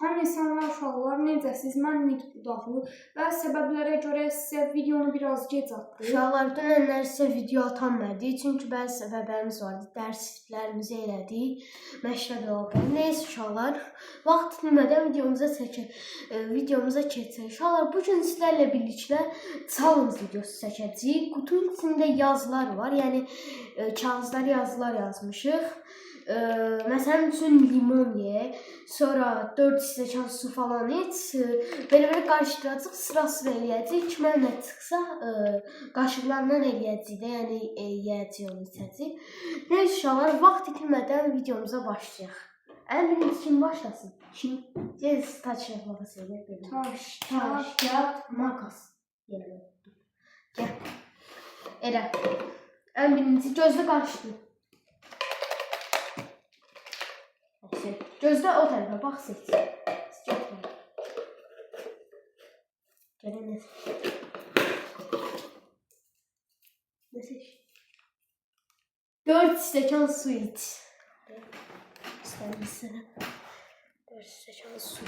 Həm insanlar, uşaqlar, necəsiz? Mən Nigid Budaqlı və səbəblərə görə sizə videonu biraz gec atdım. Uşaqlar, dünənlər sizə video atanmadı, çünki bəzi səbəblərimiz vardı. Dərslərimizi elədik, məşqə oldu. Neyse uşaqlar, vaxt itirmədən videomuza keçək. Uşaqlar, bugün sizlərlə birlikdə challenge videosu çəkəcəyik. Qutunun içində yazılar var, yəni kağızlara yazılar yazmışıq. Məsələn üçün limon ye, sonra 4 stəkan su falan iç, belə qarışdıracaq, sıra eləyəcək. Kimə nə çıxsa qaşıqlarla eləyəcək də, yəni yeyəcək onu içəcək. Neyse uşaqlar, vaxt itirmədən videomuza başlayaq. Ən birinci kim başlasın? Kim? Gel taş kağıt makas elə belə. Taş, kağıt, makas. Gəl. Elə. Ən birinci gözlə qarışdır. Gözlə o tərəfə, bax seç. Gələ nə seç? Nə seç? 4 stəkan su iç. İstəmirsən. 4 stəkan su.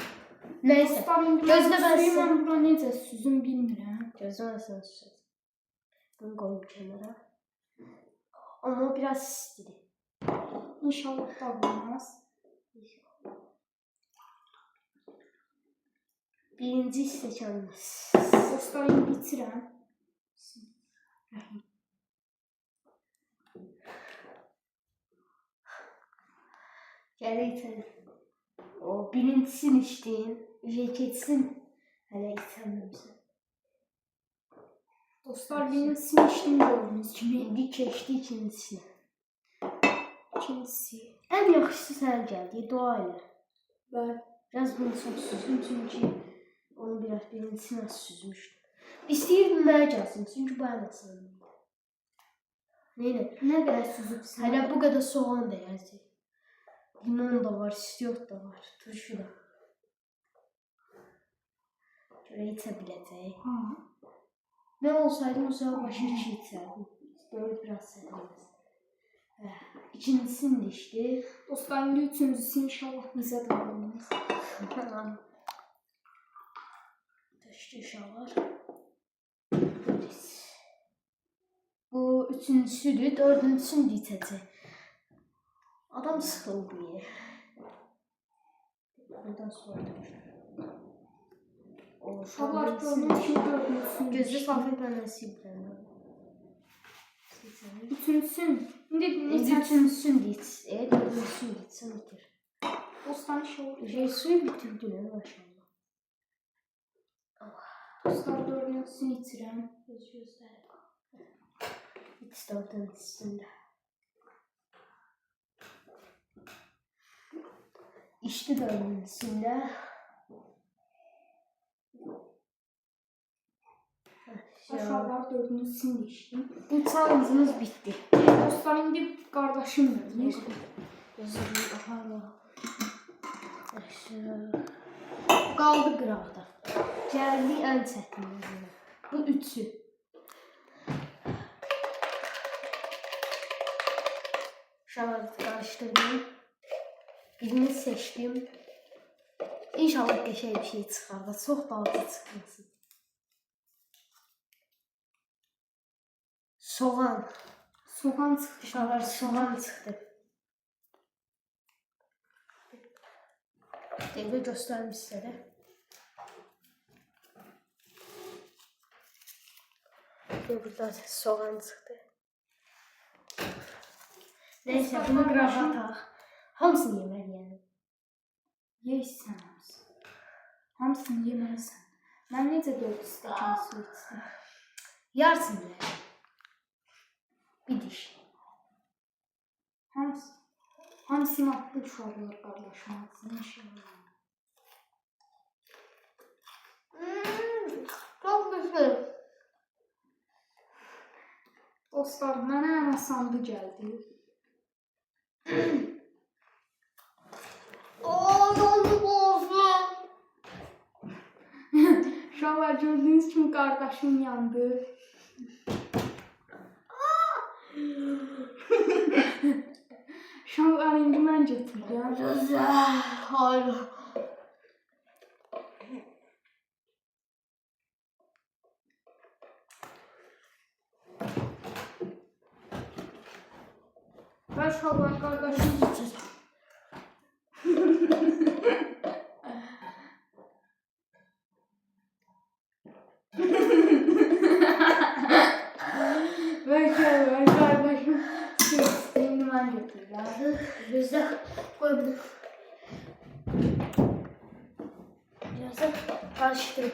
Neyse. Gözlə mən suyum, mən bura necə süzüm bilmirəm. Gözlə mən sən süzüm. Bunu qoyum kənara. Amma biraz istidir. İnşallah dağılmaz. Birinci stəkanımız. Dostlarım bitirəm. Gələ içəlim. O birincisini içdin. Keçsin. Hələ içəməmişsən. Dostlar, birincisini içdim gördüyünüz kimi. İndi keçdi ikincisini. İkincisi. Ən yaxşısı sənə gəldi. Dua elə. Bəli. Biraz bunu çox süzdüm çünki onu biraz birincisini az süzmüşdüm. İstəyirdim mənə gəlsin çünki bu ən asanıydı. Neynə? Nə qədər süzübsən? Hələ bu qədər soğan da yazdı. Limon da var, istiyot da var, turşu da. Görə içə biləcək. Mən olsaydım o zaman başını içərdim. Böyle biraz sərləməz. İkincisini de içdi. Dostlar, indi üçüncüsü inşallah bizə dağılmaz. Düşdü uşaqlar. Bu üçüncüsüdür, dördüncüsünü də içəcək. Adam sıxıldı yer. Buradan sonra Uşaqlar, gördüyünüz kimi dördüncüsünü gözü safir bənəsi bilən. Üçüncüsün. İndi üçüncüsünü də iç. Dördüncüsünü də içsən bitir. Dostlar, inşallah. Suyu bitirdin maşallah. Dostlar, dördüncüsünü içirəm. Gözləri. İç dördüncüsündə. İçdi dördüncüsündə. Uşaqlar, dördüncüsünü içdim. Bu challenge'ımız bitti. Dostlar, indi qardaşım verir. Gözlərini aparma. Qaldı qıraqda. Gəldi ən çətinliyi. Bu üçü. Uşaqları qarışdırdım. Birini seçdim. İnşallah qəşəng bir şey çıxar da çox dalga çıxmasın. Soğan. Soğan çıxdı. Uşaqlar, soğan çıxdı. Dəqiqə göstərim sizə də. Burada soğan çıxdı. Neyse, bunu qırağa ataq. Hamısını yeməliyəm. Yeysən hamısını. Hamısını yeməlisən. Mən necə 4 stəkan su içdim? Yarısını yeyəm. Bir diş. Hamısını atdı uşaqlar qardaşım atsın inşallah. Çok güzel. Dostlar, mənə ən asandı gəldi. Dondu boğazım. Uşaqlar, gördüyünüz kimi qardaşım yandı. Uşaqlar, indi mən götürürəm. Güzel. Hayır. Ver uşaqlar qardaşım. Ver qardaşım. İndi mən götürürəm. Bizdə qoy bunu. Biraz da karıştırın.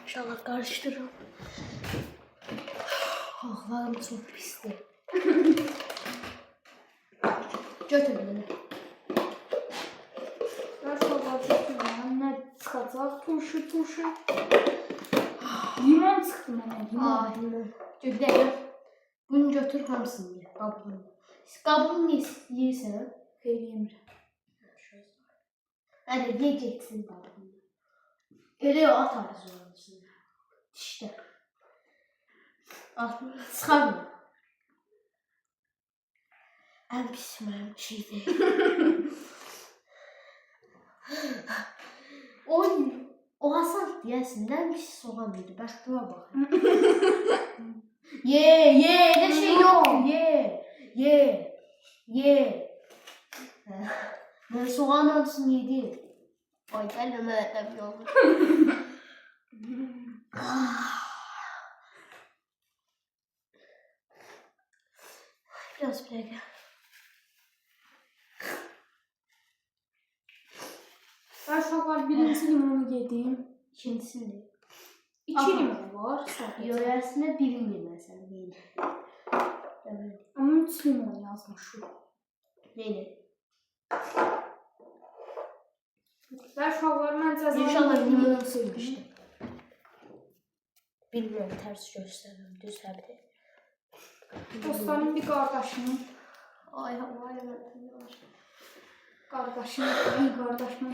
İnşallah karıştırın. Ayaqlarım çok pisdir. Götür bunu. Ver uşaqlar götürürəm. Nə çıxacaq? Turşu. Limon çıxdı mənə, limon. Limon. Götür. Bunu götür hamısını ye. Qabını. Qabını yeyirsən? Xeyr yemirəm. Hadi yiyeceksin qabını. Elə at arzulanırsın. İşte. Atını çıxarma. Ən pis mənim şeydir. O Hasan deyəsin, ən pis soğan idi. Bəxtimə bax. Ye, elə şey yox. Ye. Mən soğan hamısını yedim. Ay, gəlmə ədəb yoldur. Biraz bir dəqiqə. Ver uşaqlar birinci limonu yedim. İkincisini. İki limon var. Yox, əslində birini yeməsən. Ama 3 limon yazmışım. Neyini? Ver uşaqlar mən cəzanı İnşallah limon sevmişdim. Bilmiyorum, ters göstərirəm, düz həbdir. Dostlarım bir qardaşım. Ay, Qardaşım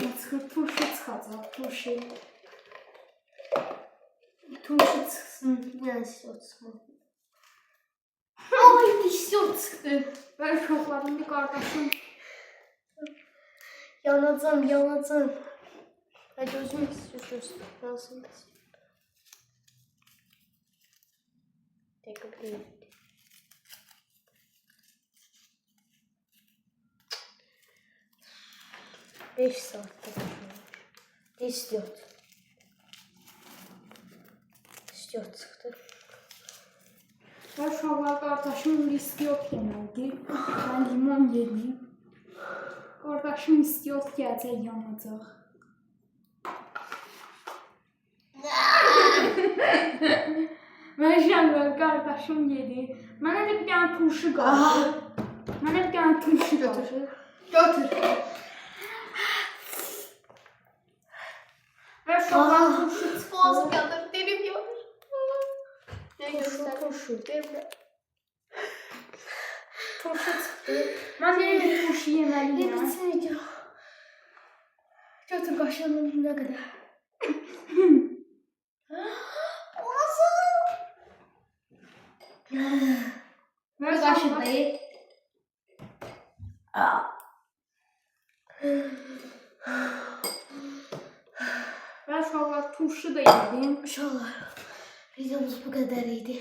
nə çıxır? Turşu çıxacaq, turşu. turşu çıxsın, yəni siyot çıxmır. Ay, siyot çıxdı. Ver uşaqlarım bir qardaşım. Yanacam. Hadi özüm istiyorsun. Nasıl istiyorsun? Tekrar bir. 5 saatte İstiyor çıxdı. Ver uşaqlar qardaşım istiyot yeməlidir. Mən limon yedim. Qardaşım istiyot gələcək yanacaq. Mən uşaqlar qardaşım yedi. Mənə də bir dənə turşu qaldı. Götür. Ver uşaqlar turşu çıxdı. Boğazım yanır, dilim yanır. Ne göster? Turşu. Demle. Turşu çıxdı. Mən də turşu yeməliyəm. Bitsin video. Götür qaşığının ne kadar. Ver Bir kaşık da ye. Ver uşaqlar turşu da yedim. İnşallah videomuz bu kadar idi.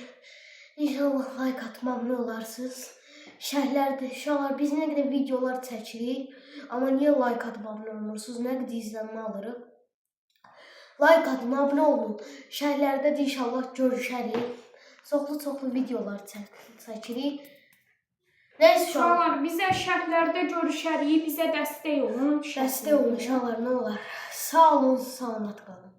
İnşallah like atmamlı olarsınız. Şərhlərdə inşallah biz nə qədər videolar çəkirik. Amma niyə like atmamlı olmursunuz? Nə qədər izlənmə alırıq? Like atın, abunə olun. Şərhlərdə də inşallah görüşərik. Çoxlu videolar çəkirik. Neyse Uşaqlar bizə şərhlərdə görüşərik. Bizə dəstək olun. Dəstək olun inşallah, nə olar. Sağ olun, salamat qalın.